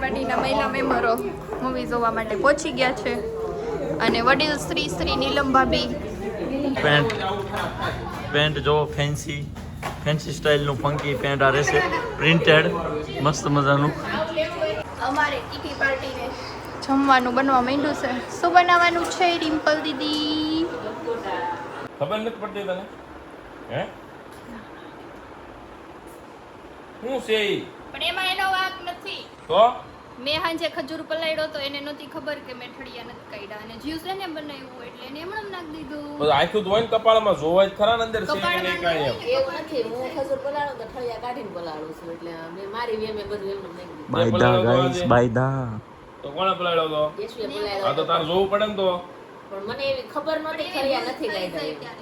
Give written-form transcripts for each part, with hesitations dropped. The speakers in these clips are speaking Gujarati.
પાર્ટીના મહિલા મેમ્બરો મૂવી જોવા માટે પહોંચી ગયા છે અને વડીલ શ્રી શ્રી નીલમ ભાભી પેન્ટ જો ફેન્સી સ્ટાઇલનું ફંકી પેન્ટ આ રહેશે પ્રિન્ટેડ મસ્ત મજાનું. અમારે કીટી પાર્ટીને જમવાનું બનવા માંડ્યું છે. શું બનાવવાનું છે રિમ્પલ દીદી? ખબર નથી પડતી તને? હે શું છે ઈ? પણ એમાં એનો વાંક નથી. તો મેં હાંજે ખજૂર પલાળ્યો તો એને નહોતી ખબર કે મેં ઠળિયા નથી કાઢ્યા અને જ્યુસ એને બનાવ્યું એટલે એને એમણે નાખી દીધું. બધું આખું ધોઈને કપાળમાં જોવાય જ ખરા ને અંદર છે કે નહીં કાંઈ એમ. એવું નથી, હું ખજૂર પલાળું તો ઠળિયા કાઢીને પલાળું છું એટલે મેં મારી વેમે બધું એમને નાખી દીધું. બાયદા ગાઈસ બાયદા. તો કોણે પલાળ્યો તો? યશવીએ પલાળ્યો આ તો તારે જોવું પડે ને તો. પણ મને એવી ખબર નહોતી ઠળિયા નથી કાઢ્યા.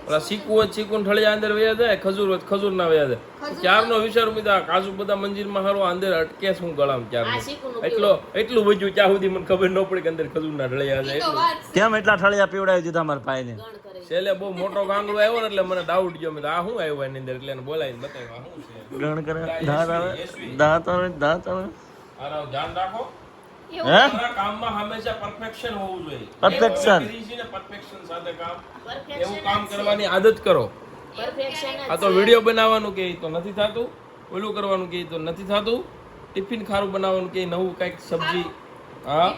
ઓલા શીકવું હોય શીકવું ઠળિયા અંદર વયા જાય, ખજૂર હોય ખજૂર ના વયા જાય. ક્યારનો વિચાર મીધા કાજુ બધા મંજીરમાં હારો અંદર અટકે શું ગળામ આ ક્યારનો. શીકુનું એટલું વધ્યું ત્યાં સુધી મને ખબર ન પડી કે અંદર ખજૂર ના ઠળિયા જાય એટલું. કેમ એટલા ઠળિયા પીવડાવી દીધા મારા ભાઈને? ગણ કરે. છેલ્લે બહુ મોટો ગાંગડો આવ્યો ને એટલે મને ડાઉટ ગયો. મેં આ શું આવ્યું એની અંદર એટલે એને બોલાવીને બતાવ્યું આ શું છે. ગણ કરે દાંત આવે દાંત આવે. આનો ધ્યાન રાખો. હે તમારા કામમાં હંમેશા પરફેક્શન હોવું જોઈએ. Perfection. પરફેક્શન સાથે કામ Perfection એવું કામ કરવાની આદત કરો. Perfection જ આ તો વિડિયો બનાવવાનું કે તો નથી થતું, ઓલું કરવાનું કે તો નથી થતું, ટિફિન ખારું બનાવવાનું કે નવું કઈક સબ્જી હા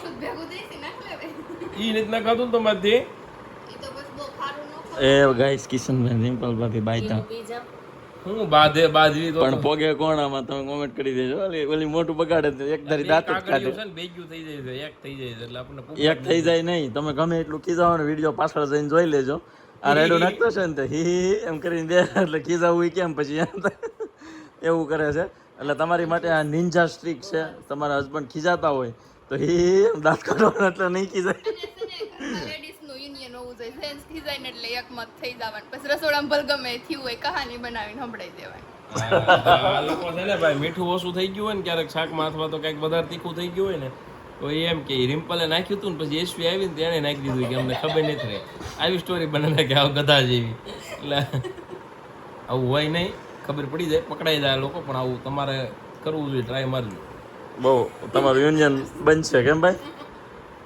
ઈ રીતના ખાતું ને તમારથી એ ગાઈસ કિશનભાઈ રિમ્પલ ભાભી બાયતા પી જાવ. હું બાજરી તો પણ પોગે કોણ આમાં તમે કોમેન્ટ કરી દેજો. ઓલી મોટું બગાડે તો એક ધારી દાંત જ કાઢે. છે ને બેગ્યું થઈ જાય છે, એક થઈ જાય છે એટલે આપણને એક થઈ જાય નહીં. તમે ગમે એટલું ખીજાવો ને વિડીયો પાછળ જઈને જોઈ લેજો. આ રેડો નાખતો છે ને તો હી એમ કરીને દે એટલે ખીજાવું કેમ પછી એવું કરે છે. એટલે તમારી માટે આ નિંજા સ્ટ્રીક છે. તમારા હસબન્ડ ખીજાતા હોય તો હી એમ દાંત કાઢવાનો એટલે નહીં ખીજાય. લેડીઝનું યુનિયન હોવું જોઈએ. ફ્રેન્ડ્સ ખીજાય ને એટલે એકમત થઈ જવાનું. પછી રસોડામાં ભલગમે થયું હોય કહાની બનાવીને સંભળાઈ દેવાય. આ લોકો છે ને ભાઈ મીઠું ઓછું થઈ ગયું હોય ને ક્યારેક શાકમાં અથવા તો કંઈક વધારે તીખું થઈ ગયું હોય ને તો એમ કે રિમ્પલે નાખ્યું હતું ને પછી યશવી આવી ને તેણે નાખી દીધું કે અમને ખબર નથી રહી. આવી સ્ટોરી બનાવે કે આવ ગધા જેવી. એટલે આવું હોય નહીં, ખબર પડી જાય, પકડાઈ જાય લોકો. પણ આવું તમારે કરવું જોઈએ, ટ્રાય મારજો. બહુ તમારું યુનિયન બનશે કેમ ભાઈ?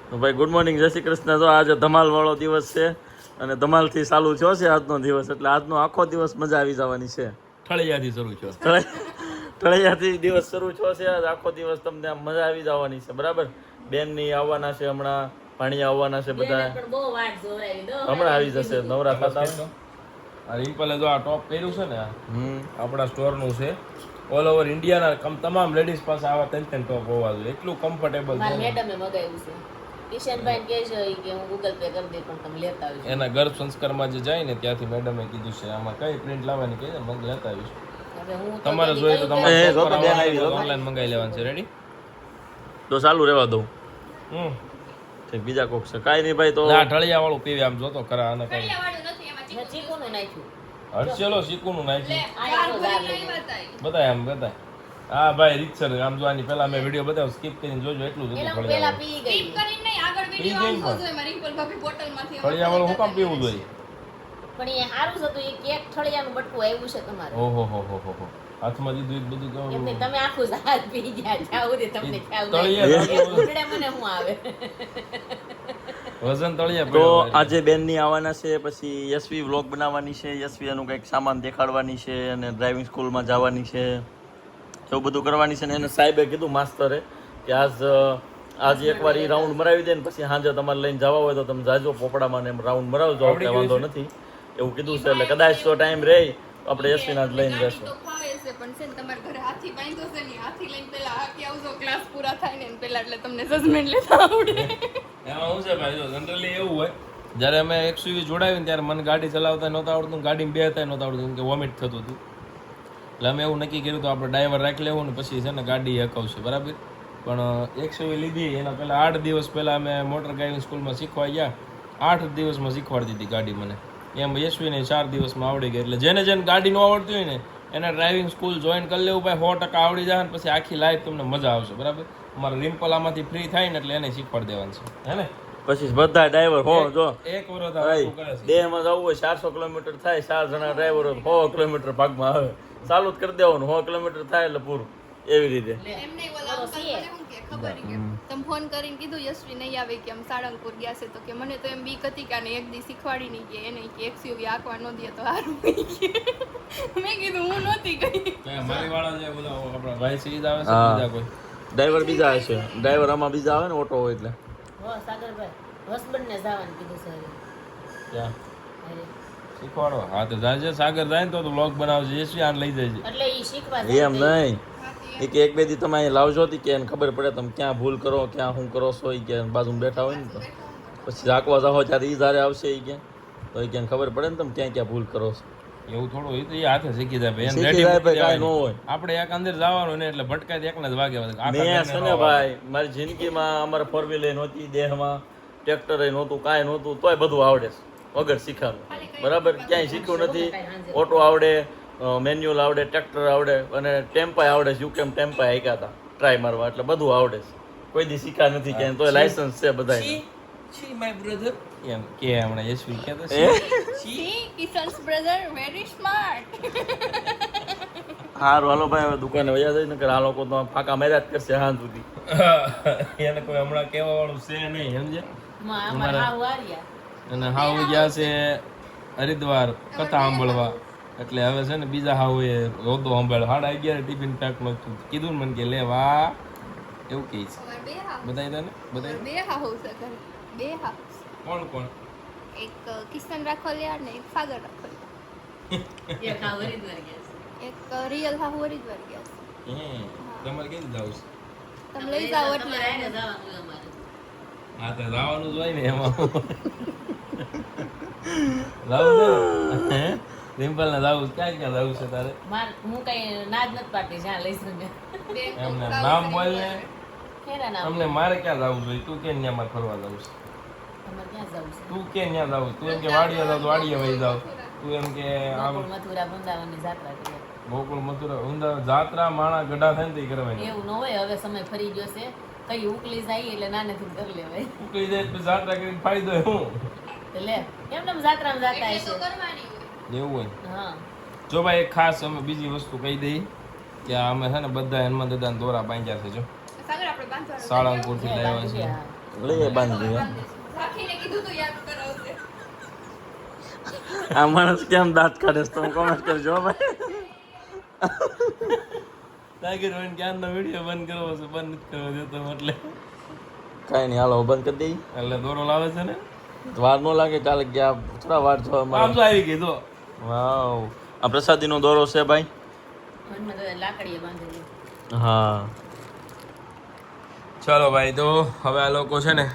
તો ભાઈ ગુડ મોર્નિંગ, જય શ્રી કૃષ્ણ. તો આજે ધમાલ વાળો દિવસ છે અને ધમાલથી ચાલુ થયો છે આજનો દિવસ. એટલે આજનો આખો દિવસ મજા આવી જવાની છે. ઠળિયાથી શરૂ છો. તળિયાથી દિવસ શરૂ થયો છે. આજ આખો દિવસ તમને આમ મજા આવી જવાની છે. બરાબર? બેનની આવવાના છે હમણાં, ભાણિયા આવવાના છે બધા. પણ બહુ વાટ જોવરાવી દો. હમણાં આવી જશે નવરા થતા. આ રિમ્પલે જો આ ટોપ પહેર્યું છે ને આપણા સ્ટોરનું છે. ઓલ ઓવર ઇન્ડિયાના તમામ લેડીઝ પાસે આવા 3 ટોપ હોવા જોઈએ. એટલું કમ્ફર્ટેબલ મારા છે. મેડમે મગાવ્યું છે. કિશનભાઈ કહેજો કે હું ગૂગલ પે કરી દે પણ તમે લેતા આવજો. એના ગર્ભ સંસ્કારમાં જે જાય ને ત્યાંથી મેડમે કીધું છે આમાં કઈ પ્રિન્ટ લાવવાની કહે મગ લેતા આવીશ. હવે હું તો તમારે કદી જોઈએ તો કયું તમારે જો તો બેન આવી, જો તો. ઓનલાઈન મંગાવી લેવાનું છે. રેડી? તો ચાલુ રહેવા દઉં. હમ બીજા કોક છે કાંઈ નહીં ભાઈ. તો ના ઠળિયા વાળું પીવે આમ જોતો ખરા આને કઈ ઠળિયાવાળું નથી, એમાં મેં ચીકુનું નાખ્યું. હર્ષેલો શીકુનું નાખ્યું. આ એનો દાગ લઈ ગયો. બતાય આમ બતાય. હા ભાઈ રીતસર આમ જો આની પહેલા મેં વિડીયો બતાવ્યો સ્કીપ કરીને જોજો એટલું જ હતું. પેલા હું પેલા પી ગઈ. કરીને નહીં, આગળ પી વિડિયો ગઈ આવતો જોઈએ. રિમ્પલ ભાભી બોટલમાંથી ઠળિયા વાળું હું કામ પીવું જોઈએ? પણ એ સારું જ હતું. એ કેક ઠળિયાનું બટકું આવ્યું છે તમારે. ઓહો હો હો હો હો. હાથમાં દીધું એ બધું કેવું એમને તમે આખું ઝાડ પી ગયા. જાવ દે તમને ખ્યાલ તળિયે નહીં. એ ઉંદડે મને શું આવે? વજન તળિયા તો પડ્યો. આજે બેનની આવવાના છે. પછી યશવી વ્લોગ બનાવવાની છે. યશવી એનું કંઈક સામાન દેખાડવાની છે અને ડ્રાઇવિંગ સ્કૂલમાં જવાની છે. એવું બધું કરવાની છે. ને એને સાહેબે કીધું માસ્તરે કે આજે એકવાર એ રાઉન્ડ મરાવી દે ને પછી સાંજે તમારે લઈને જવા હોય તો તમે જાજો પોપડામાં ને એમ રાઉન્ડ મરાવજો. એટલે વાંધો નથી એવું કીધું છે. એટલે કદાચ તો ટાઈમ રહે આપણે યશવીના જ લઈને જશું. તો ફાવે છે પણ છે ને તમારા ઘરે હાથી બાંધ્યો છે ને, હાથી લઈને પેલા હાથી આવજો ક્લાસ પૂરા થાય ને પેલા એટલે તમને જજમેન્ટ લેતા આવડે. એમાં શું છે ભાઈ જો જનરલી એવું હોય જ્યારે અમે XUV જોડાવી ને ત્યારે મને ગાડી ચલાવતા નહોતું આવડતું, ગાડીમાં બેહતા નહોતું આવડતું કેમ કે વોમિટ થતું હતું. એટલે અમે એવું નક્કી કર્યું તો આપણે ડ્રાઈવર રાખી લેવું ને પછી છે ને ગાડી હકાવશે. બરાબર? પણ XUV લીધી એના પહેલાં 8 દિવસ પહેલાં અમે મોટર ડ્રાઇવિંગ સ્કૂલમાં શીખવા ગયા. 8 દિવસમાં શીખવાડી દીધી ગાડી મને. એમ યશવીને 4 દિવસમાં આવડી ગઈ. એટલે જેને ગાડી ન આવડતી હોય ને એને ડ્રાઇવિંગ સ્કૂલ જોઈન કરી લેવું ભાઈ. 100% આવડી જાય ને પછી આખી લાઈફ તમને મજા આવશે. બરાબર? અમારા રિમ્પલ આમાંથી ફ્રી થાય ને એટલે એને શીખવાડી દેવાનું છે. હે ને? પછી બધા ડ્રાઈવર હો જો એક વર્ષ આ વસ્તુ કરે છે. દેહમાં જવું હોય 400 કિલોમીટર થાય, 4 જણા ડ્રાઈવરો 100 કિલોમીટર ભાગમાં આવે. ચાલુ જ કરી દેવાનું. 100 કિલોમીટર થાય એટલે પૂરું. એવી રીતે એમને ઓલા આવશે. મને શું કે ખબર કે તમે ફોન કરીને કીધું યશવી નહીં આવે કે આમ સાળંગપુર ગયા છે તો કે મને તો એમ બીક હતી કે આને એક દી શીખવાડી નહીં કે એને કે એક્સયુવી આંકવા ન દે તો સારું મેં કીધું હું નહોતી ગઈ મારી વાળા જે બધા આપણા ભાઈ છે ઈ જ આવે છે હા. બીજા કોઈ ડ્રાઈવર બીજા હશે, ડ્રાઈવર આમાં બીજા આવે ને ઓટો હોય એટલે હો સાગરભાઈ હસબન્ડને જવાનું કીધું છે હવે. ક્યાં અરે, શીખવાડો હા તો જાજે સાગર જાય ને તો વ્લોગ બનાવજે યશવી આને લઈ જાય એટલે ઈ શીખવા એમ જાય નહીં એ કે એક બે દી તમે અહીં લાવજો હતી કે એને ખબર પડે તમે ક્યાં ભૂલ કરો ક્યાં શું કરો છો એ કે બાજુમાં બેઠા હોય ને તો પછી રાખવા જાઓ ત્યારે એ જ્યારે આવશે એ કે તો એ કે એને ખબર પડે ને તમે ક્યાં ક્યાં ભૂલ કરો છો એવું થોડું હોય તો એ હાથે શીખી જાય ભાઈ. એને શીખી ready જાય મૂકી ભાઈ, કાંઈ ન દેવાની. હોય. આપણે એક અંદર જવાનું ને એટલે ભટકાય એકને જ વાગે આખા મેં ઘરને છે ન ને વાગે. ભાઈ મારી જિંદગીમાં અમારે ફોર વ્હીલર નહોતી, દેહમાં ટ્રેક્ટર નહોતું, કાંઈ નહોતું, તોય બધું આવડે છે વગર શીખાનું. બરાબર, ક્યાંય શીખ્યું નથી. ઓટો આવડે, મેન્યુઅલ આવડે, ટ્રેક્ટર આવડે અને ટેમ્પાય આવડે છે. યુકેમ ટેમ્પાય હાંક્યા હતા ટ્રાય મારવા, એટલે બધું આવડે છે. કોઈ દી શીખા નથી ક્યાંય, તોય લાયસન્સ છે બધાય. એમ કે હમણાં યશવી કહેતો છે. સી કિશન્સ બ્રધર વેરી સ્માર્ટ હારું હાલો ભાઈ, હવે દુકાને વયા જાય ને, આ લોકો તો ફાંકા માર્યા જ કરશે હાંજ સુધી. એને કોઈ હમણાં કહેવા વાળું છે નહીં, સમજે. અમારે હાવ વાર્યા. અને હાવ ગયા છે હરિદ્વાર કથા સાંભળવા, એટલે હવે છે ને બીજા હાવ એ રોતો સાંભળ 11:30 ટિફિન પેક નહોતું કીધું ને મને કે લે વાહ એવું કહે છે. બે હાઉસ બધાય તને બધાય બે હાઉસ છે, બે હાઉસ. કોણ કોણ એક કિશન રાખોલિયા ને એક સાગર રાખોલિયા. એક હાવ હરિદ્વાર ગયા છે. એક રિયલ હાઉ હરિદ્વાર ગયા છે. તમારે કઈ જવું છે? તમે લઈ જાઓ એટલે તમારે આઈને જવાનું હોય અમારે. હા તો જવાનું જ હોય ને એમાં જવું છે ને રિમ્પલ ને જવું ક્યાં ક્યાં જવું છે તારે? હું કઈ નાદ નથી પાડતી જ્યાં લઈશ ને એમને નામ બોલ ને. કેરા નામ અમને મારે ક્યાં જવું જોઈએ? તું કે ન્યા મારે ફરવા જવું છે? તમારે ક્યાં જવું છે? તું કે ન્યા જવું? તું એમ કે વાડીએ જાવ તો વાડીએ વહી જાવ. તું એમ કે આમ ગોકુળ, મથુરા, વૃંદાવનની જાત્રા કરીએ. ગોકુળ મથુરા ઊંધા જાત્રા માણા ગઢા થાય ને તે કરવાની. એવું ન હોય, હવે સમય ફરી ગયો છે. કઈ ઉકલી જાય એટલે નાનેથી કરી લેવાય. ઉકળી જાય પછી જાત્રા કરીને ફાયદો શું? એટલે એમને આમ જાત્રામાં જાતા એટલે તો હશે. કરવાની હોય. એવું હોય. હા જો ભાઈ એક ખાસ અમે બીજી વસ્તુ કહી દઈ કે અમે છે ને બધા હનુમાન દાદાના દોરા બાંધ્યા છે. જો સાગર આપણે બાંધવાનું સાળંગપુરથી લાવ્યા છે. લઈએ બાંધી દઈએ. રાખીને કીધું તો યાદ કરાવશે. આ માણસ કેમ દાંત કાઢે છે તમે કોમેન્ટ કરજો ભાઈ. ટાઈગર વન ક્યારનો વિડીયો બંધ કરવો છે, બંધ નથી કરવો દેતો એટલે કાંઈ નહીં, હાલો બંધ કરી દઈએ. એટલે દોરો લાવે છે ને વાર ન લાગે, કાલે ગયા થોડા વાર જો આમ તો આવી ગઈ તો વાવ, આ પ્રસાદીનો દોરો છે ભાઈ. હનુમાન દાદા લાકડીએ બાંધેલી. હા ચાલો ભાઈ, તો હવે આ લોકો છે ને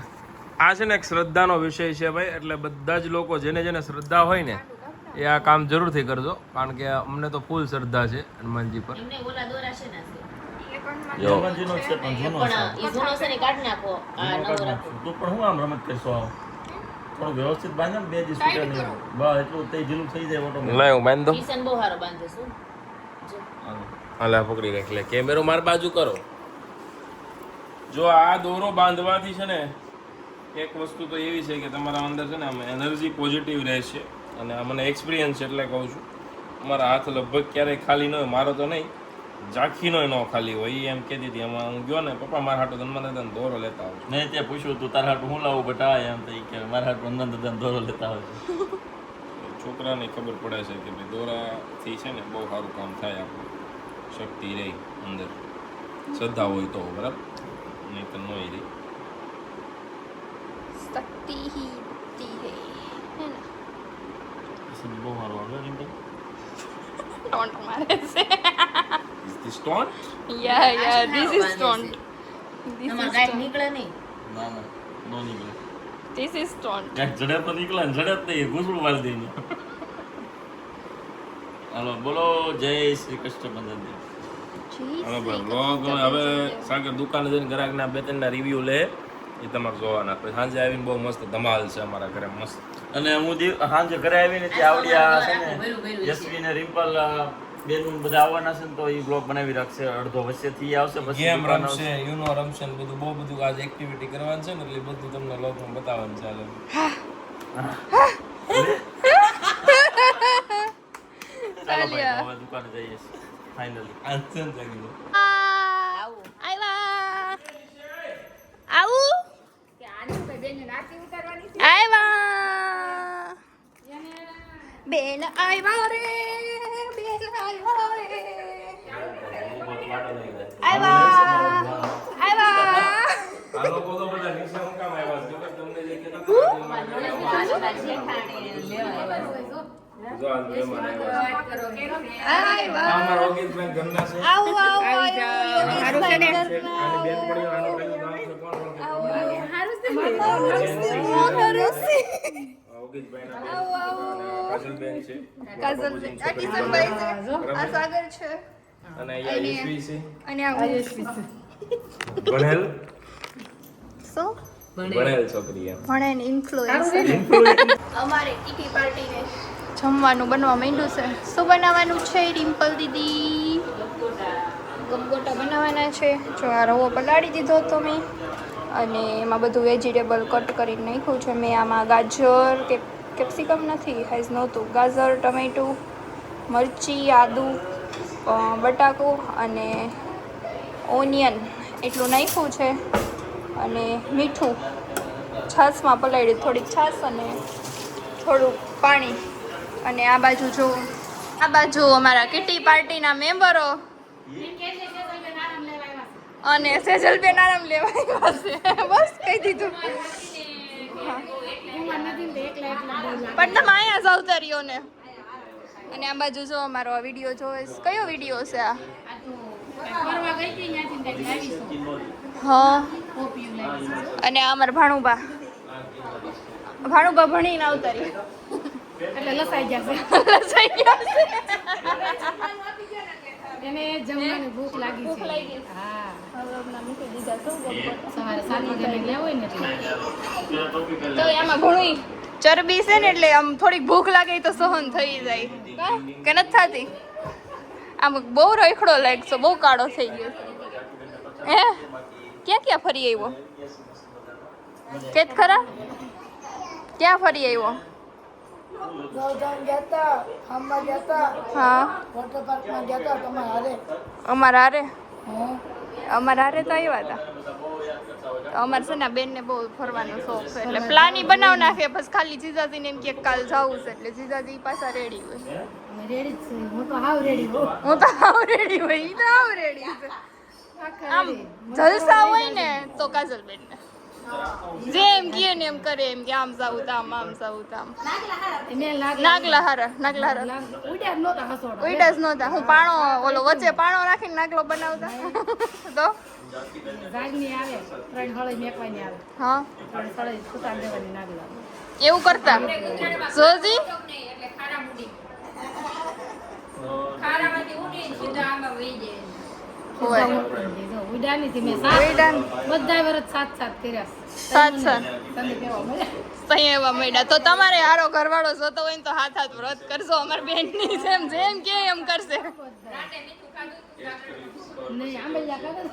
આ છે ને એક શ્રદ્ધાનો વિષય છે ભાઈ, એટલે બધા જ લોકો જેને જેને શ્રદ્ધા હોય ને એ આ કામ જરૂરથી કરજો, કારણ કે અમને તો ફૂલ શ્રદ્ધા છે હનુમાનજી પર. એમને ઓલા દોરા છે ને એ પણ યો. માનવાનું છે પણ જૂનો છે. પણ ઈ જૂનો છે ને કાઢી નાખો. આ નવો રાખો. તું પણ હું આમ રમત કરશો? આમ થોડું વ્યવસ્થિત બાંધે ને, બે દિવસ છૂટા નહીં. બસ એટલું તે ઢીલું થઈ જાય ઓટોમેટિક. લાય હું બાંધી દઉં. કિશન બહુ સારો બાંધે છે. જો. અલા પકડી રાખ, લે કેમેરો માર બાજુ કરો. જો આ દોરો બાંધવાથી છે ને એક વસ્તુ તો એવી છે કે તમારા અંદર છે ને આમ એનર્જી પોઝિટિવ રહેશે, અને આ મને એક્સપિરિયન્સ છે એટલે કહું છું. મારા હાથ લગભગ ક્યારેય ખાલી ન હોય, મારો તો નહીં, ઝાંખીનો ન ખાલી હોય. એ એમ કહેતી હતી, એમાં હું ગયો ને પપ્પા મારા હાટો હનુમાન દાદાનો દોરો લેતા આવું. મેં ત્યાં પૂછ્યું તું તારા હાટું હું લાવું બટા, એમ તો ઈ કે મારા હાટું હનુમાન દાદાનો દોરો લેતા આવે છે. છોકરાને ખબર પડે છે કે ભાઈ દોરાથી છે ને બહુ સારું કામ થાય, આપણું શક્તિ રહી અંદર, શ્રદ્ધા હોય તો બરાબર, નહીં તો ન રહી. શક્તિ ही होती है ना. બહુ સારું આવે રિંકલ. ટોન્ટ મારે છે. Is this stone? Yeah this is taunt. તમારે કાંઈ નીકળે નહીં. ના ના નો નીકળે. This is taunt. ક્યાંક જડે તો નીકળે ને જડે જ નહીં, ઘૂસડું મારી દઈને. હાલો બોલો જય શ્રી કૃષ્ણ બંધન. હવે ભાઈ vlog હવે સાગર દુકાને જઈને ગ્રાહકના બે ત્રણના રિવ્યુ લે, એ તમારે જોવાના. પછી સાંજે આવીને બહુ મસ્ત ધમાલ છે અમારા ઘરે, મસ્ત. અને હું સાંજે ઘરે આવીને ત્યાં આવડિયા છે ને ભર્યું ભર્યું છે. યશવી ને રિમ્પલ બેનું બધા આવવાના છે ને, તો એ બ્લોગ બનાવી રાખશે. અડધો વચ્ચેથી આવશે, પછી ગેમ દુકાન રમશે, યુનો રમશે ને બધું બહુ બધું આજ એક્ટિવિટી કરવાની છે ને, એટલે બધું તમને લોકોને બતાવવાનું છે. હાલો. ચાલો ભાઈ હવે દુકાને જઈએ ફાઇનલી. આનંદ જાગી ગયો. આવ્યા. આવ્યા બેન આવ્યા રે બેન આવ્યા રે આવ્યા આ લોકો તો બધા નીચે હું કામ આવ્યા છે ખબર તમને જે કહેતા હતા જો આ મહેમાન આવ્યા છે આ અમારા ઓગીતભાઈ ઘરના છે આવો આવો આની બેનપણીઓ આનું પેલું નામ છે કોણ ઓળખે ઓગીતભાઈના કાજલબેન છે કાજલબેન આ કિશનભાઈ છે આ સાગર છે અને અહીંયા યશવી છે અને આ ભણેલ શું ભણેલ છોકરી એમ ભણે ઇન્ફ્લુએન્સર અમારે કીટી પાર્ટીને જમવાનું બનવા માંડ્યું છે શું બનાવવાનું છે ડિમ્પલ દીદી ગમગોટા બનાવવાના છે જો આ રવો પલાળી દીધો હતો મેં અને એમાં બધું વેજીટેબલ કટ કરીને નાખ્યું છે મેં આમાં ગાજર કે કેપ્સિકમ નથી હાઈઝ નહોતું ગાજર ટમેટું મરચી આદુ બટાકો અને ઓનિયન એટલું નાખ્યું છે અને મીઠું છાશમાં પલાળી થોડીક છાશ અને થોડુંક પાણી અને આ બાજુ જો આ બાજુ અમારા કિટી પાર્ટીના મેમ્બરો અને સેજલબેન આરામ લેવા આવ્યા છે બસ કહી દીધું પણ તમે અહીંયા જાવ તારીઓ ને અને આ બાજુ જો અમારો આ વિડીયો જોવે કયો વિડીયો છે આ હા અને આ અમારા ભાણુબા ભણીને આવતા રહ્યા એટલે લસાઈ ગયા લસાઈ ગયા છે એને જમવાની ભૂખ લાગી છે હા સવારે 7 વાગે ગયા હોય ને એટલે તો આમાં ઘણું ચરબી છે ને એટલે આમ થોડીક ભૂખ લાગે તો સહન થઈ જાય કે નથી થતી આમ બહુ રખડો લાગશો બહુ કાળો થઈ ગયો હે ક્યાં ક્યાં ફરી આવ્યો કે ખરા ક્યાં ફરી આવ્યો હા અમારા હારે તો આવ્યા હતા અમારે છે ને બેન ને બહુ ફરવાનો શોખ છે એટલે પ્લાની બનાવ નાખે બસ ખાલી જીજાજીને એમ કે કાલ જવું છે એટલે જીજાજી પાછા રેડી હોય રેડી જ છું હું તો હાવ રેડી હું તો હાવ રેડી હોય ઈ તો હાવ રેડી છે આમ જલસા હોય ને તો કાજલબેન ને જેમ કહે ને એમ કરે એમ કે આમ જાવું તામ આમ જાવું તામ નાગલા હારા ઉડ્યા જ નહોતા હસોડા ઉઈડા જ નહોતા હું પાણો ઓલો વચ્ચે પાણો રાખીને નાગલો બનાવતા તો જાગની આવે 3 હળી મેકવાની આવે હા 3 હળી સુતાર દેવાની નાગલા એવું કરતા જોજી ઉડ્યાની થી મેં ઉઈડા બધા વર્ષ સાથ કર્યા સાત તમે કેવા મળ્યા તઈ એવા મળ્યા તો તમારે હારો ઘરવાળો જોતો હોય ને તો હાથ વ્રત કરશો અમારી બેનની જેમ જેમ કે એમ કરશે નહીં આંબલિયા કાઢો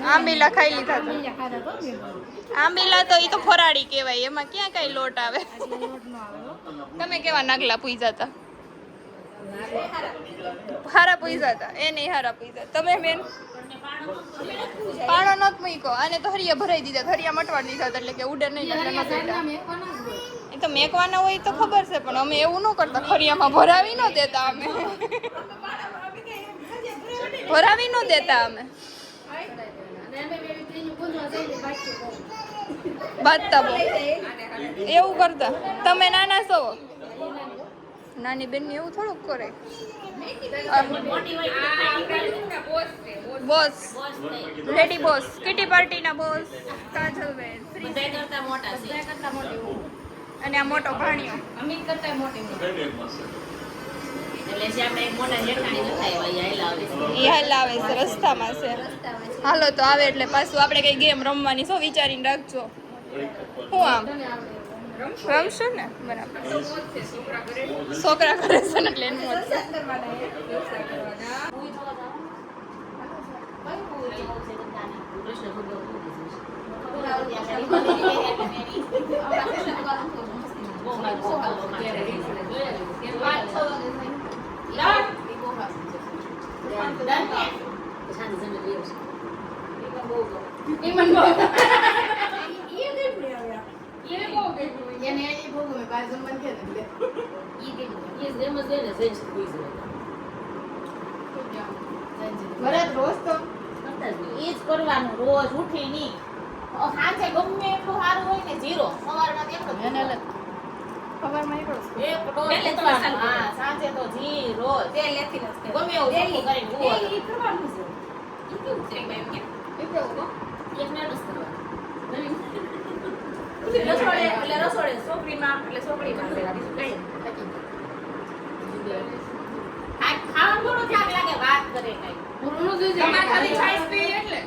આંબીલા ખાઈ લીધા હતા. આંબલિયા ખાધા તો મેં આંબીલા તો ઈ તો ફરાળી કહેવાય એમાં ક્યાં કઈ લોટ આવે એટલે લોટ નો આવે હો. તમે કેવા નાગલા પૂજા હતા હારા પૂજા હતા એ નહીં હારા પૂજા તમે બેન પાણો નત મૂક્યો અને તો હરિયા ભરાઈ દીધા હરિયા મટવાડ દીધા હતા એટલે કે ઉડે નહીં એટલે ન સાઈડના દેતા મેકવાના જ હોય. એ તો મેકવાના હોય તો ખબર છે પણ અમે એવું ન કરતા ખરિયામાં ભરાવી ન દેતા અમે ભરાવી ન દેતા અમે અને અમે બે ત્રીજું પૂજવા જઈએ બાકી બહુ. બાજતા બહુ એવું કરતા તમે નાના છો નાની બેન એવું થોડુંક કરે બોસ લેડી બોસ કિટી પાર્ટીના બોસ કાજલબેન બધા કરતા મોટા છે બધા કરતા મોટી બહુ. અને આ મોટો ભાણિયો અમિત કરતા મોટી બહુ. એટલે જે આપણે એક મોટા જેઠાણી નતા આવ્યા એ લાવે છે એ હાલ આવે છે રસ્તામાં છે હાલો તો આવે એટલે પાછું આપણે કઈ ગેમ રમવાની છો વિચારીને રાખજો હું આમ રમશું ને બરાબર છોકરા કરે છે ને એટલે એનું જ છે. કૃષ્ણ ભગવાન સાંજે જમી લઈએ છે. એ પણ બહુ ગમે. એ મને બહુ ગમે. એને બહુ ગમ્યું. એને એ બહુ ગમે. બાજુ મને કે ને લે. એ જેમ જ હોય ને જઈને સુઈ જાય. ઘરે જ રોજ તો કરતા જ નહીં. એ જ કરવાનું રોજ ઉઠી નહીં. સાંજે ગમે એટલું સારું હોય ને જીરો સવારમાં તો એટલું જ એને ખબરમાં નીકળો છો. એક ડોઝ લેવાનો. હા સાંજે તો જી રોજ તે લેતી નથી. ગમે એવું ચોખ્ખું કરીને એ ઉભો હતો. કરવાનું છે. ઈ કેવું છે એમ કે એ કેવું હો? એક મિનિટ જ કરવાનું. રસોડે એટલે રસોડે છોકરીમાં એટલે છોકરીમાં બીજું કઈ ખાવાનું થોડું થાક લાગે વાત કરે કઈ. પૂરું જોઈ તમારે ખાલી છાશ પી એટલે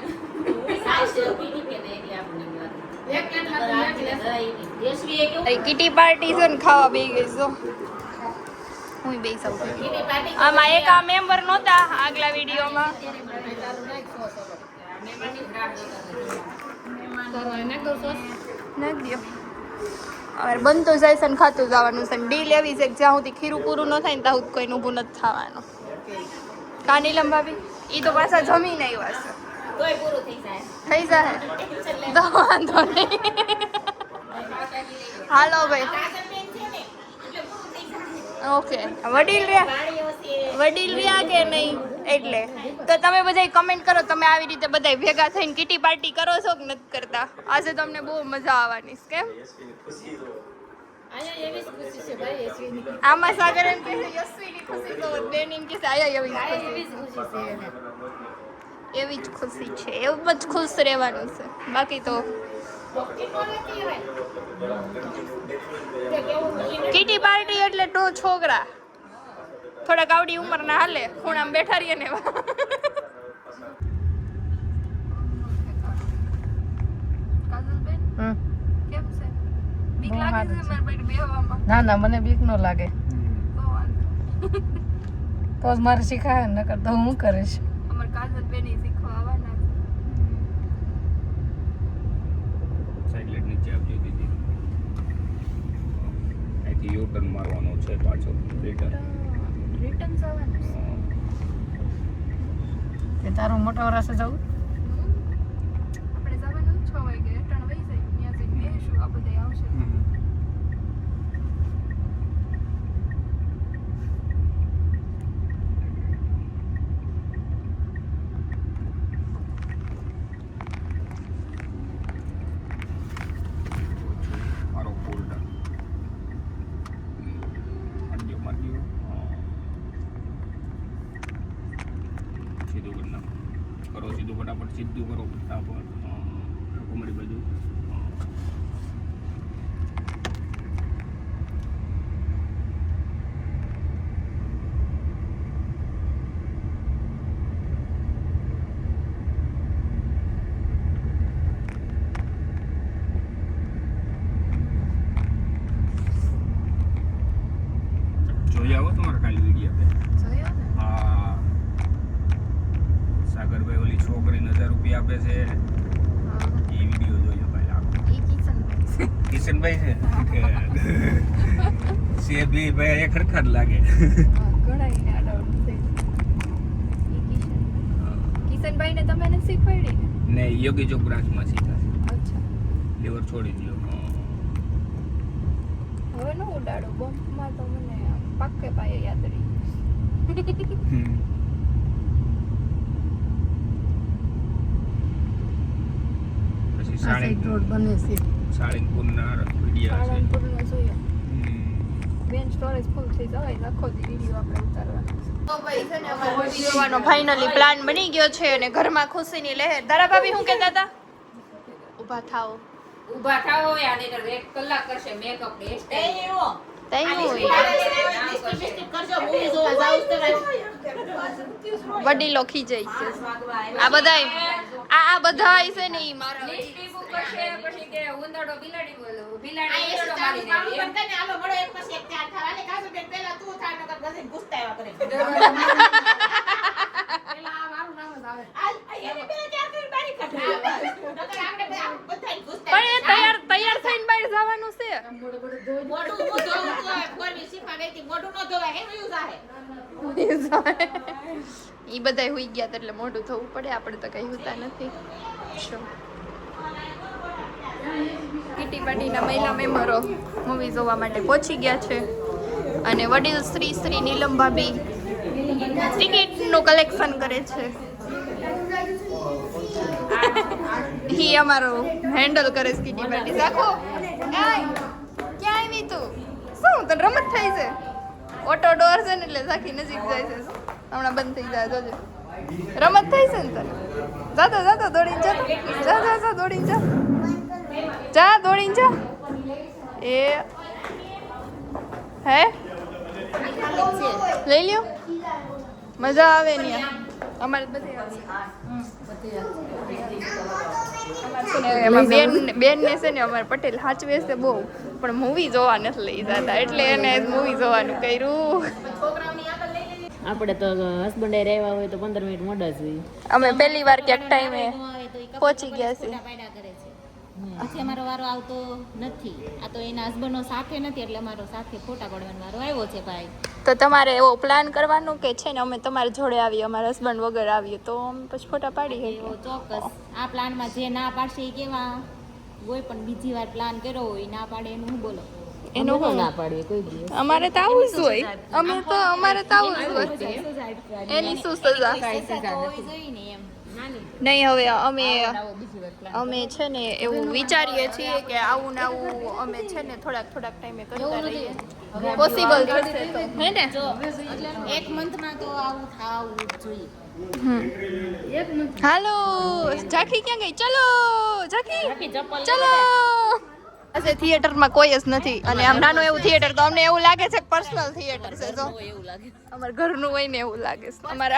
એક પ્લેટમાં તો યશવી એ કેવું કિટી પાર્ટી છે ને ખાવા બેસી ગઈ છો હું બેસી શકું કીટી પાર્ટી આમાં એક આ મેમ્બર નહોતા આગલા વિડીયોમાં નાખ દો હવે બનતું જાય છે ને ખાતું જવાનું છે ને ડીલ એવી છે કે જ્યાં સુધી ખીરું પૂરું ન થાય ને ત્યાં સુધી કોઈને ઊભું નથી થવાનું કાનીલમ ભાભી એ તો પાછા જમીને આવ્યા છે તોય પૂરું થઈ જાય. થઈ જાય તો વાંધો નહીં હાલો ભાઈ કાજલબેન છે ને એટલે પૂરું થઈ જાય. ઓકે વડીલ રહ્યા વાળીઓ છે. વડીલ રહ્યા કે નહીં એટલે તો તમે બધાય કમેન્ટ કરો તમે આવી રીતે બધાય ભેગા થઈને કિટી પાર્ટી કરો છો કે નથી કરતા આજે તમને બહુ મજા આવવાની છે કેમ અહીંયા એવી જ ખુશી છે ભાઈ યશવીની. આમાં સાગર એમ કહે છે યશવીની ખુશી તો બેન એમ કહે છે આયા એવી આ ખુશી. એવી જ ખુશી છે એને. એવી જ ખુશી છે એવું જ ખુશ રહેવાનું છે બાકી તો કિટી પાર્ટી એટલે ટો છોકરા થોડાક આવડી ઉંમરના હાલે ખૂણામાં બેઠા રહીએ ને એવા કાજલબેન કેમ છે બીક લાગે છે મારા બેટ બેહવામાં ના ના મને બીક ન લાગે તો વાંધો. તો જ મારે શીખાય ને નકર તો હું કરીશ અમાર કાજલબેન ઈ શીખવા આવવાના છે. સાયકલ નીચે આપી દીધી અહીંથી યુ ટર્ન મારવાનો છે પાછો રિટર્ન રિટર્ન આવવાનું છે. તે તારું મોટા વરસે જવું આપણે જવાનું 6 વાગે રિટર્ન વઈ જાય ત્યાં જઈને બેસું આ બધા આવશે મારો ફોલ્ડર માર્યો સીધું કરી નાખો કરો સીધું ફટાફટ સીધું કરો ફટાફટ કોમડી બાજુ જોઈ આવો તમારા કાલે વિડીયો જોયો ને હા સાગરભાઈ ઓલી છોકરી 1000 રૂપિયા આપે છે એ વિડીયો જોયો ભાઈ આખો ઈ કિચન કિશનભાઈ છે છે બી ભાઈ એક ખડખડ લાગે ઘણા એને આડાવડું છે ઈ કિશનભાઈ ને તમે ને શીખવાડી ને ને યોગી ચોક બ્રાન્ચમાં શીખા છે અચ્છા લીવર છોડી દો હવે ન ઉડાડો બમ્પમાં તો મને પાક્કે પાયે યાદ રહી પછી આ સાઈડ રોડ બને છે સાળીંગપુરના વિડીયો છે સાળંગપુરનો જોયો બેન સ્ટોરેજ ફૂલ થઈ જવાય આખો દી વિડીયો આપણે ઉતારવાનો તો ભાઈ છે ને અમારો વિડીયો જોવાનો ફાઇનલી પ્લાન બની ગયો છે અને ઘરમાં ખુશીની લહેર ધારા ભાભી શું કહેતા હતા ઊભા થાઓ ઊભા થાઓ યાર નહીંતર 1 કલાક કરશે મેકઅપ ને એ હેરસ્ટાઈલ. એવો તઈ આની હોય લિપસ્ટિક કરજો મૂવી જોવા જાવ તો વડીલો ખીજાય છે વાગવા આ બધાય આ બધાય છે ને ઈ મારા લિપસ્ટિક ઉપર છે પછી કે ઉંદરડો બિલાડી બોલો આ બિલાડી એ ઉંદરડો મારી દે ચાલુ એમ. કરતા ને આલો મળો એક પછી એક ચાર થાવાને કાજુ બેન પહેલા તું થા નકર ગધેને ગુસ્તા એવા કરે પેલા આ મારું નામ જ આવે. આ એને પેલા ચાર કરી બારી કાઢવા નકર આપણે બધાય ગુસ્તા પણ એ તૈયાર થઈને બહાર જવાનું છે મોઢું હું ધોવું તો ફોરવી શીખવા ગઈ હતી મોઢું ન ધોવાય એમ એવું જાહે ઈ બધાય હુઈ ગયા હતા એટલે મોઢું થવું પડે, આપણે તો કઈ હોતા નથી. શું કીટી પાર્ટીના મહિલા મેમ્બરો મૂવી જોવા માટે પહોંચી ગયા છે અને વડીલ શ્રી નીલમ ભાભી ટિકિટનું કલેક્શન કરે છે. ઈ અમારો હેન્ડલ કરે છે કીટી પાર્ટી. રાખો ક્યાં આવી તું? શું તને રમત થાય છે? ઓટો ડોર છે ને એટલે સાખી નજીક જાય છે. હમણાં બંધ થઈ જાય જોજો. રમત થાય છે ને તને? જાતો દોડીને જા દોડીને જા દોડીને જા. એ હે લઈ લ્યો, મજા આવે ને. અમારે બધે એમાં બેન ને છે ને અમારે પટેલ સાચવે છે બહુ, પણ મૂવી જોવા નથી લઈ જતા એટલે એને મૂવી જોવાનું કર્યું. આપણે તો હસબન્ડે રહેવા હોય તો 15 મિનિટ મોડા જ હોય. અમે પહેલી વાર ક્યાંક ટાઈમે પહોંચી ગયા છીએ. પછી અમારો વારો આવતો નથી. આ તો એના હસબન્ડનો સાથે નથી એટલે અમારો સાથે ફોટા પાડવાનો વારો આવ્યો છે ભાઈ. તો તમારે એવો પ્લાન કરવાનો કે છે ને અમે તમારી જોડે આવીએ, અમારા હસબન્ડ વગર આવીએ તો અમે પછી ફોટા પાડી શકીએ. એવો ચોક્કસ આ પ્લાનમાં જે ના પાડશે એ કેવા કોઈ પણ બીજી વાર પ્લાન કર્યો હોય ના પાડે એનું હું બોલો એનું હું ના પાડે કોઈ દિવસ. અમારે તો આવું જ હોય. અમારે તો આવું જ હોય. એની શું સજા? હોવી જોઈએ ને એમ. નહીં હવે અમે છે ને એવું વિચારીએ છીએ કે આવું ને આવું અમે છે ને થોડાક ટાઈમે કરતા રહીએ. પોસિબલ થશે તો હે ને? એક મંથમાં તો આવું થાવું જ જોઈએ. હાલો ઝાંખી ક્યાં ગઈ? ચલો ઝાંખી ચલો. આજે થિયેટરમાં કોઈ જ નથી અને આમ નાનું એવું થિયેટર તો અમને એવું લાગે છે પર્સનલ થિયેટર છે. જો અમારા ઘરનું હોય ને એવું લાગે છે. અમારે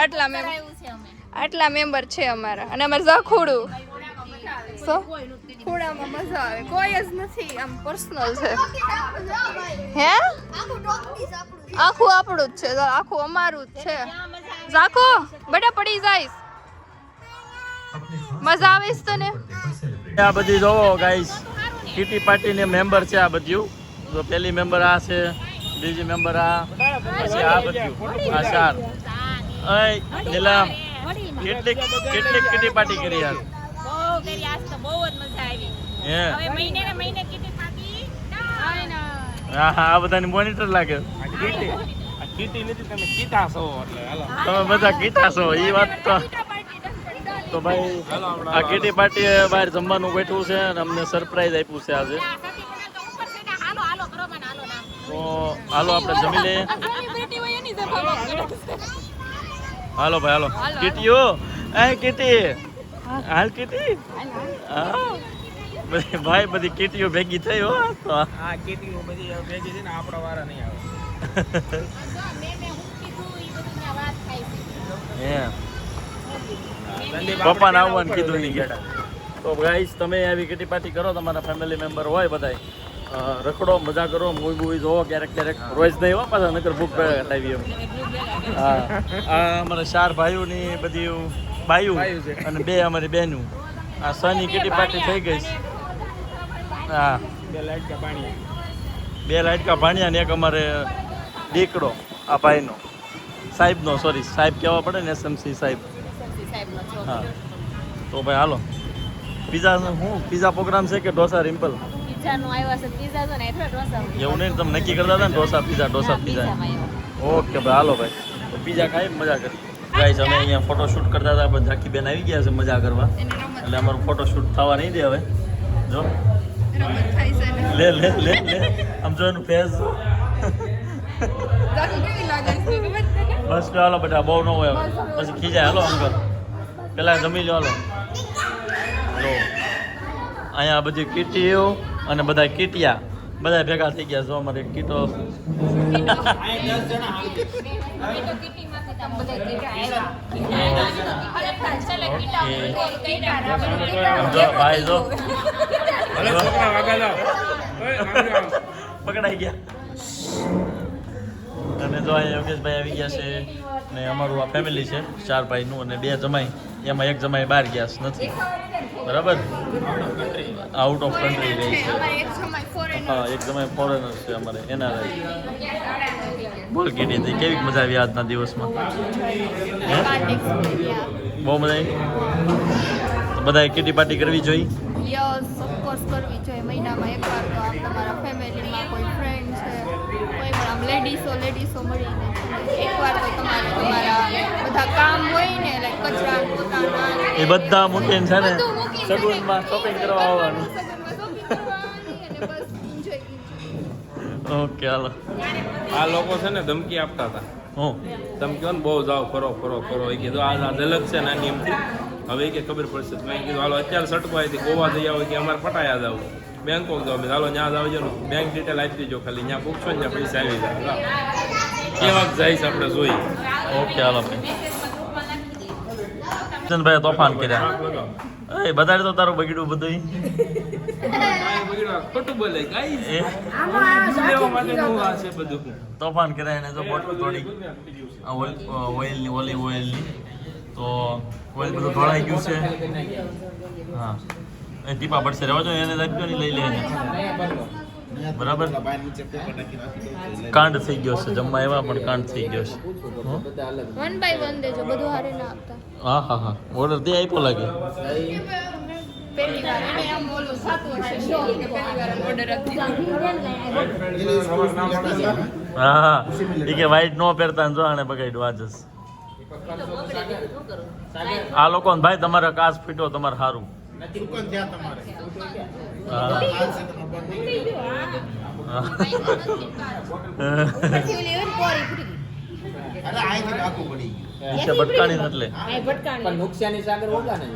આટલા મેમ્બર છે અમારા અને અમારે ઝાખુડું ખોડામાં મજા આવે. કોઈ જ નથી, આમ પર્સનલ છે. હે આખું આપણું જ છે, આખું અમારું જ છે. ઝાખો બેટા પડી જાઈશ. મજા આવે છે તને? આ બધી જોવો ગાઈસ, કીટી પાર્ટીની મેમ્બર છે આ બધું. તો પહેલી મેમ્બર આ છે, બીજી મેમ્બર આ, પછી આ બધું આ 4. અય નીલમ કેટલી કીટી પાર્ટી કરી યાર? હે હા આ બધાની મોનિટર લાગે. કીટી નથી, તમે કીટા છો એટલે હાલો. તમે બધા કીટા છો એ વાત તો ભાઈ આ કીટી પાર્ટી બહાર જમવાનું બેઠું છે અને અમને સરપ્રાઈઝ આપ્યું છે આજે. તો હાલો આપણે જમી લઈએ. હાલો ભાઈ હાલો. કીટીઓ એ કીટી હાલ કીટી. ભાઈ બધી કીટીઓ ભેગી થઈ હો. તો આ કીટીઓ બધી ભેગી છે ને આપણા વારા નહીં આવે. પપ્પાને આવવાનું કીધું નહીં ગયા. તો ગાઈસ તમે આવી કીટી પાર્ટી કરો, તમારા ફેમિલી મેમ્બર હોય બધાય, રખડો મજા કરો, મૂવી જોવો ક્યારેક રોજ નહીં હો પાછા નકર ભૂખ આવી એમ. હા આ અમારા 4 ભાઈઓની બધી બાયું અને 2 અમારી બહેનું. આ સની કીટી પાર્ટી થઈ ગઈ. હા 2 લાડકા ભાણિયા ને એક અમારે દીકરો આ ભાઈનો સાહેબનો, સોરી સાહેબ કહેવા પડે ને, એસએમસી સાહેબ. હા તો ભાઈ હાલો. પીઝા પ્રોગ્રામ છે કે ઢોસા રિમ્પલ? એવું નહીં તમે નક્કી કરતા હતા ને ઢોસા પીઝા. ઓકે ભાઈ હાલો ભાઈ તો પીઝા ખાઈ મજા કરી. ગાઈસ અમે અહીંયા ફોટોશૂટ કરતા હતા પણ ઝાંખી બેન આવી ગયા છે મજા કરવા એટલે અમારું ફોટોશૂટ થવા નહીં દે હવે. જો લે આમ જો એનું ફેસ. બસ હાલો બેટા બહુ ન હોય પછી ખીજાય. હાલો અંકલ પેલા જમી લો. હાલો જો અહીંયા બધી કીટીઓ અને બધા કીટિયા બધા ભેગા થઈ ગયા. જો અમારે કીટો ભાઈ જો પકડાઈ ગયા. અને જો અહીંયા યોગેશભાઈ આવી ગયા છે ને અમારું આ ફેમિલી છે 4 ભાઈનું અને 2 જમાઈ એમાં એક જમાઈ બહાર ગયા નથી બરાબર આઉટ ઓફ કન્ટ્રી રહે છે હા એક જમાઈ ફોરેનર છે અમારે એના બોલ કીધી કેવી મજા આવી આજના દિવસમાં બહુ મજા આવી બધાએ કીટી પાર્ટી કરવી જોઈએ યસ ઓફકોર્સ કરવી જોઈએ મહિનામાં એકવાર તો આમ તમારા ફેમિલીમાં કોઈ ફ્રેન્ડ છે કોઈ પણ આમ લેડીસો મળીને એકવાર તો તમારે તમારા બધા કામ હોય ને લાઈક કચરા પોતાના એ બધા મૂકીને છે ને બધું મૂકીને સગુનમાં શોપિંગ કરવા આવવાનું સગનમાં shopping કરવાની અને બસ enjoy. ઓકે હાલો આ લોકો છે ને ધમકી આપતા હતા હું તમે કહો ને બહુ જાઓ ફરો એ કીધું આ અલગ છે નાની એમથી હવે કે ખબર પડશે તો મેં કીધું હાલો અત્યારે સટકો આવી ગોવા જઈ આવો કે અમારે પટાયા જાવ બેંકોક જાવ હાલો ત્યાં જાવ જો બેંક ડિટેલ આપી દેજો ખાલી ત્યાં પૂછશો ને ત્યાં પૈસા આવી જાય કેવા જઈશ આપણે જોઈ ઓકે હાલો ભાઈ ભાઈ તોફાન કર્યા એ બધાને તો તારું બગડ્યું બધું ખોટું બોલે ગાઈસ એ લેવા માટેનું આ છે બધું તોફાન કર્યા એને જો બોટલ થોડી ઓઇલની ઓલિવ ઓઇલની તો ઓઇલ બધું ઢોળાઈ ગયું છે હા એ ટીપા પડશે રહેવા જો એને લાગ્યો નહીં લઈ લે એને બરાબર કાંડ થઈ ગયો છે જમવા એવા પણ કાંડ થઈ ગયો છે 1 by 1 દેજો બધું હારે ના આપતા હા ઓર્ડર તે આપ્યો લાગે પહેલી વાર એને આમ બોલું સાતું હશે શોખ કે પહેલી વાર ઓર્ડર આપી હા એ કે વાઈટ નો પહેરતા ને જો આને બગાડ્યું આજ જ આ લોકો ભાઈ તમારા કાચ ફીટો તમારે સારું ભટકાણી એટલે નુકસાની સાગર ઓગા ને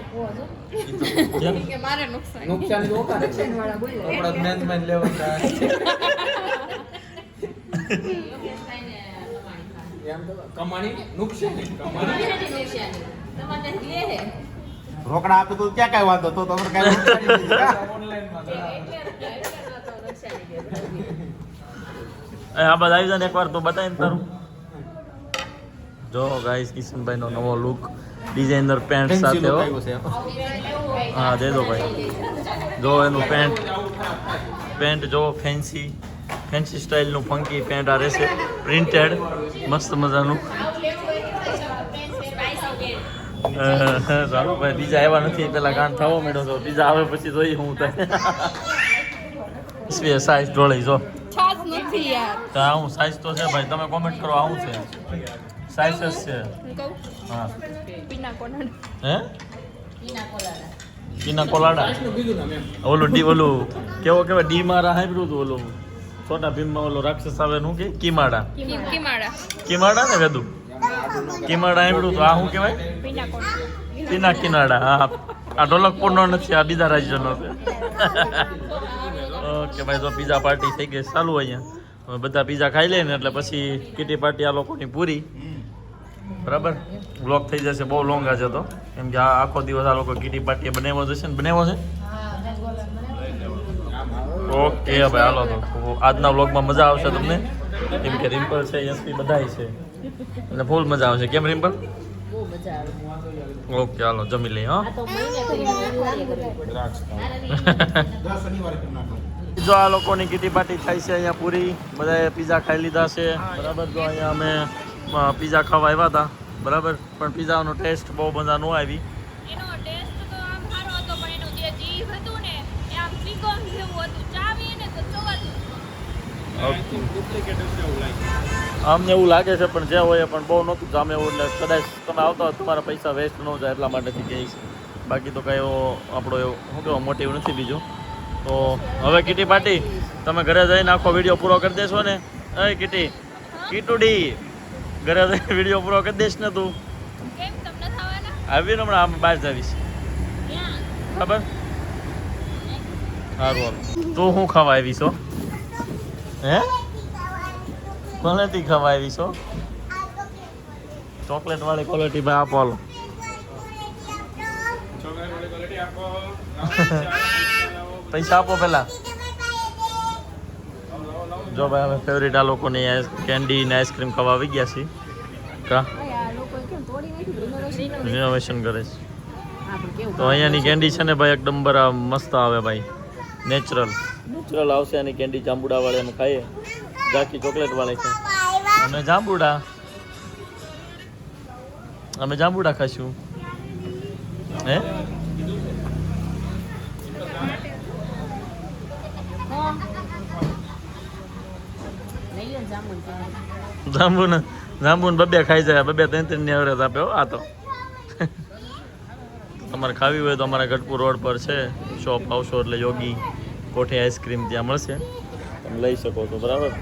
કે મારે નુકસાન નુકસાની ઓગા ને આપણા મેનેજમેન્ટ લેવલ એમ તો કમાણી નુકસાની રોકડા આપે તો ક્યાં કઈ વાંધો તો તમારે કઈ આ બધા આવી જાય ને એકવાર તો બતાવી ને તારું જો ગાઈસ કિશનભાઈ નો નવો લુક ડિઝાઇનર પેન્ટ સાથે હો હા દે દો ભાઈ જો એનું પેન્ટ જો ફેન્સી સ્ટાઇલનું ફંકી પેન્ટ આ રહેશે પ્રિન્ટેડ મસ્ત મજાનું ચાલો ભાઈ બીજા આવ્યા નથી પેલા ગાંઠ થવો મેળો તો બીજા આવે પછી જોઈએ હું થાય સાઈઝ ઢોળી જો છાસ નથી યાર તો આવું સાઈઝ તો છે ભાઈ તમે કોમેન્ટ કરો આવું છે સાઈઝ જ છે હું કહું હા પીના કોના હે પીના કોલાડા ઓલું કેવો ડી મારા હાંભળ્યું હતું ઓલું છોટા ભીમમાં ઓલો રાક્ષસ આવે નું કે કીમાડા ને વેદું કીમાડા હાંભળ્યું તો આ શું કહેવાય પીના કોના પીના કિનાડા હા આ ઢોલકપુરનો નથી આ બીજા રાજ્યનો છે ઓકે ભાઈ તો પીઝા પાર્ટી થઈ ગઈ ચાલુ અહીંયા હવે બધા પીઝા ખાઈ લે ને એટલે પછી કીટી પાર્ટી આ લોકોની પૂરી બરાબર બ્લોગ થઈ જશે બહુ લોંગ આજે તો કેમ કે આ આખો દિવસ આ લોકો કીટી પાર્ટી બનાવ્યો જશે ને બનાવ્યો છે ઓકે ભાઈ હાલો તો આજના વ્લોગમાં મજા આવશે તમને કેમ કે રિમ્પલ છે યશવી બધાય છે અને ફૂલ મજા આવશે કેમ રિમ્પલ ઓકે હાલો જમી લઈએ હા જો આ લોકોની કીટી પાર્ટી થાય છે અહીંયા પૂરી બધાએ પીઝા ખાઈ લીધા છે બરાબર જો અહીંયા અમે પીઝા ખાવા આવ્યા હતા બરાબર પણ પીઝાનો ટેસ્ટ બહુ બધા ન આવી એનો ટેસ્ટ તો આમ સારો હતો પણ એનું જે ચીઝ હતું ને એ આમ ચિકન જેવું હતું ચાવીએ ને તો ચોવાતું અમને એવું લાગે છે પણ જે હોય પણ બહુ નહોતું જામે એવું એટલે કદાચ તમે આવતા હોય તમારા પૈસા વેસ્ટ ન જાય એટલા માટેથી કહે છે બાકી તો કાંઈ એવો આપણો એવો શું કહેવો મોટિવ નથી બીજું તો હવે કીટી પાર્ટી તમે ઘરે જઈને આખો વિડીયો પૂરો કરી દેશો ને એ કીટુડી ઘરે જઈને વિડીયો પૂરો કરી દઈશ ને તું કેમ તમને થવાના આવીને હમણાં આમ બહાર જાવીશ બરાબર સારું તું શું ખાવા આવીશ હો હે ક્વોલિટી ખાવા આવીશ હો ચોકલેટ વાળી ક્વોલિટી ભાઈ આપો હાલો પૈસા આપો પેલા જો ભાઈ અમે ફેવરેટ આ લોકોની કેન્ડી ને આઈસ્ક્રીમ ખાવા આવી ગયા છીએ કા રિનોવેશન કરે છે તો અહીંયાની કેન્ડી છે ને ભાઈ એક નંબર મસ્ત આવે ભાઈ નેચરલ આવશે એની કેન્ડી જાંબુડા વાળી અમે ખાઈએ બાકી ચોકલેટ વાળી છે અમે જાંબુડા ખાઈશું હે જાંબુ ને બબે ખાઈ જાય બબે 3 ની એવરેજ આપે હો આ તો તમારે ખાવી હોય તો અમારા ગઢપુર રોડ પર છે શોપ આવશો એટલે યોગી કોઠી આઈસ્ક્રીમ ત્યાં મળશે તમે લઈ શકો છો બરાબર